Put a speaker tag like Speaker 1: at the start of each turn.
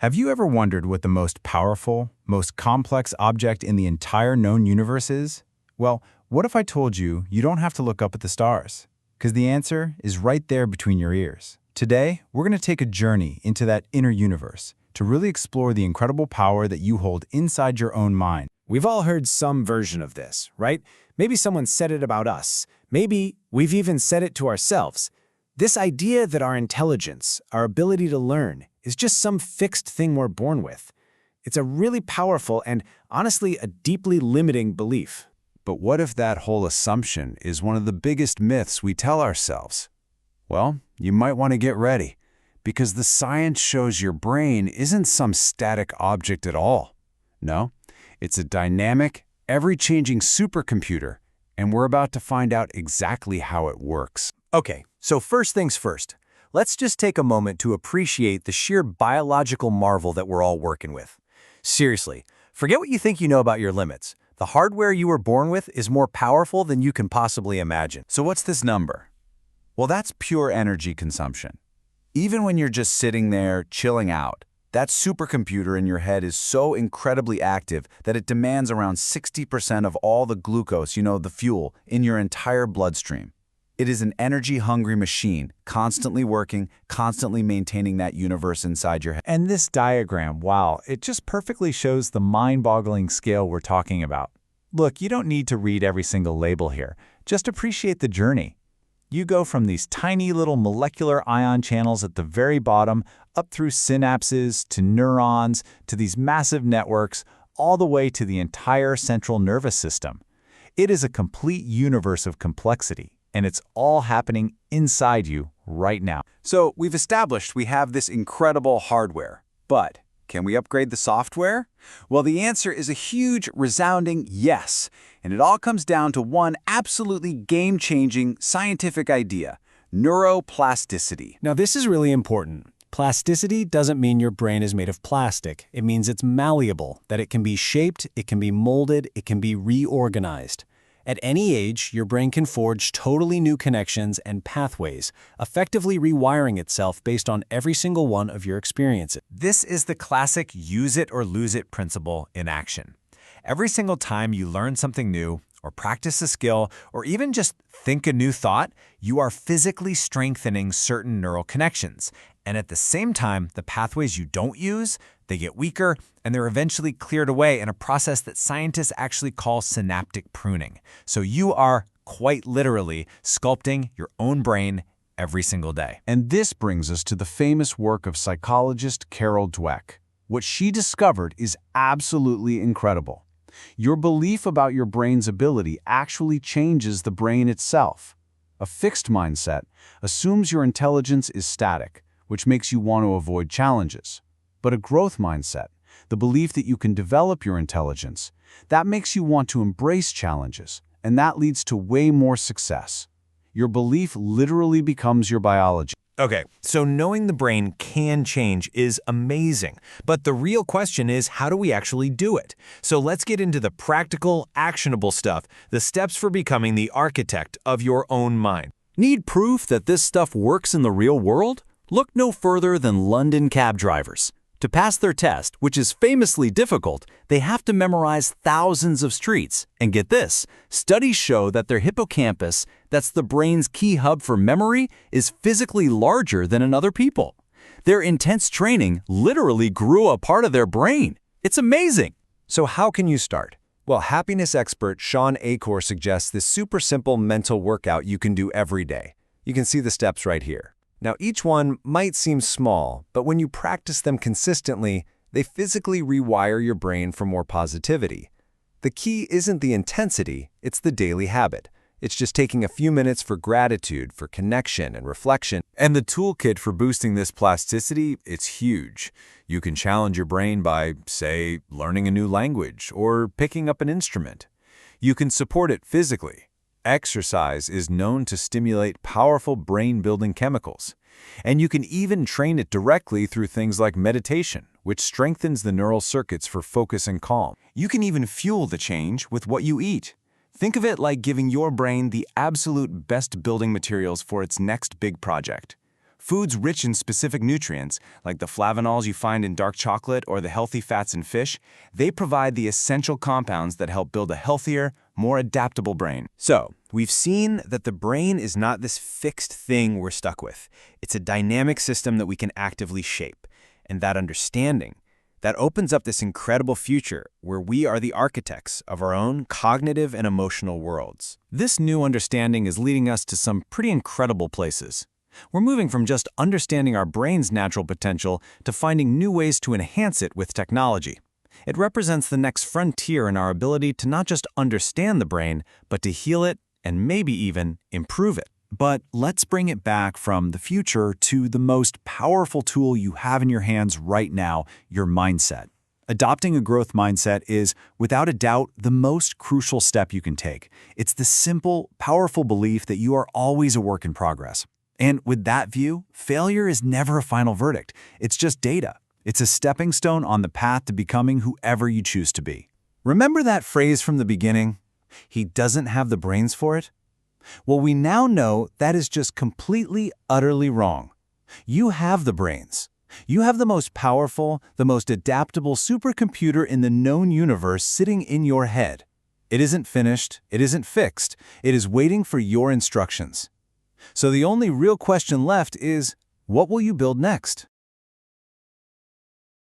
Speaker 1: Have you ever wondered what the most powerful, most complex object in the entire known universe is? Well, what if I told you you don't have to look up at the stars? Because the answer is right there between your ears. Today, we're going to take a journey into that inner universe to really explore the incredible power that you hold inside your own mind.
Speaker 2: We've all heard some version of this, right? Maybe someone said it about us. Maybe we've even said it to ourselves. This idea that our intelligence, our ability to learn, is just some fixed thing we're born with. It's a really powerful and, honestly, a deeply limiting belief.
Speaker 3: But what if that whole assumption is one of the biggest myths we tell ourselves? Well, you might want to get ready, because the science shows your brain isn't some static object at all. No, it's a dynamic, ever-changing supercomputer, and we're about to find out exactly how it works.
Speaker 4: Okay, so first things first. Let's just take a moment to appreciate the sheer biological marvel that we're all working with. Seriously, forget what you think you know about your limits. The hardware you were born with is more powerful than you can possibly imagine.
Speaker 3: So what's this number? Well, that's pure energy consumption. Even when you're just sitting there, chilling out, that supercomputer in your head is so incredibly active that it demands around 60% of all the glucose, the fuel, in your entire bloodstream. It is an energy-hungry machine, constantly working, constantly maintaining that universe inside your head.
Speaker 5: And this diagram, wow, it just perfectly shows the mind-boggling scale we're talking about. Look, you don't need to read every single label here. Just appreciate the journey. You go from these tiny little molecular ion channels at the very bottom, up through synapses, to neurons, to these massive networks, all the way to the entire central nervous system. It is a complete universe of complexity. And it's all happening inside you right now.
Speaker 3: So we've established we have this incredible hardware, but can we upgrade the software? Well, the answer is a huge, resounding yes. And it all comes down to one absolutely game-changing scientific idea: neuroplasticity.
Speaker 2: Now, this is really important. Plasticity doesn't mean your brain is made of plastic. It means it's malleable, that it can be shaped, it can be molded, it can be reorganized. At any age, your brain can forge totally new connections and pathways, effectively rewiring itself based on every single one of your experiences.
Speaker 4: This is the classic use it or lose it principle in action. Every single time you learn something new, or practice a skill, or even just think a new thought, you are physically strengthening certain neural connections. And at the same time, the pathways you don't use, they get weaker, and they're eventually cleared away in a process that scientists actually call synaptic pruning. So you are, quite literally, sculpting your own brain every single day.
Speaker 3: And this brings us to the famous work of psychologist Carol Dweck. What she discovered is absolutely incredible. Your belief about your brain's ability actually changes the brain itself. A fixed mindset assumes your intelligence is static, which makes you want to avoid challenges. But a growth mindset, the belief that you can develop your intelligence, that makes you want to embrace challenges, and that leads to way more success. Your belief literally becomes your biology.
Speaker 4: Okay, so knowing the brain can change is amazing, but the real question is, how do we actually do it? So let's get into the practical, actionable stuff, the steps for becoming the architect of your own mind.
Speaker 6: Need proof that this stuff works in the real world? Look no further than London cab drivers. To pass their test, which is famously difficult, they have to memorize thousands of streets. And get this, studies show that their hippocampus, that's the brain's key hub for memory, is physically larger than in other people. Their intense training literally grew a part of their brain. It's amazing.
Speaker 4: So how can you start? Well, happiness expert Sean Achor suggests this super simple mental workout you can do every day. You can see the steps right here. Now, each one might seem small, but when you practice them consistently, they physically rewire your brain for more positivity. The key isn't the intensity, it's the daily habit. It's just taking a few minutes for gratitude, for connection and reflection. And the toolkit for boosting this plasticity, it's huge. You can challenge your brain by, say, learning a new language or picking up an instrument. You can support it physically. Exercise is known to stimulate powerful brain-building chemicals. And you can even train it directly through things like meditation, which strengthens the neural circuits for focus and calm. You can even fuel the change with what you eat. Think of it like giving your brain the absolute best building materials for its next big project.
Speaker 7: Foods rich in specific nutrients, like the flavonols you find in dark chocolate or the healthy fats in fish, they provide the essential compounds that help build a healthier, more adaptable brain.
Speaker 4: So, we've seen that the brain is not this fixed thing we're stuck with. It's a dynamic system that we can actively shape. And that understanding, that opens up this incredible future where we are the architects of our own cognitive and emotional worlds.
Speaker 2: This new understanding is leading us to some pretty incredible places. We're moving from just understanding our brain's natural potential to finding new ways to enhance it with technology. It represents the next frontier in our ability to not just understand the brain, but to heal it and maybe even improve it.
Speaker 6: But let's bring it back from the future to the most powerful tool you have in your hands right now, your mindset. Adopting a growth mindset is, without a doubt, the most crucial step you can take. It's the simple, powerful belief that you are always a work in progress. And with that view, failure is never a final verdict. It's just data. It's a stepping stone on the path to becoming whoever you choose to be.
Speaker 2: Remember that phrase from the beginning? He doesn't have the brains for it? Well, we now know that is just completely, utterly wrong. You have the brains. You have the most powerful, the most adaptable supercomputer in the known universe sitting in your head. It isn't finished. It isn't fixed. It is waiting for your instructions. So the only real question left is, what will you build next?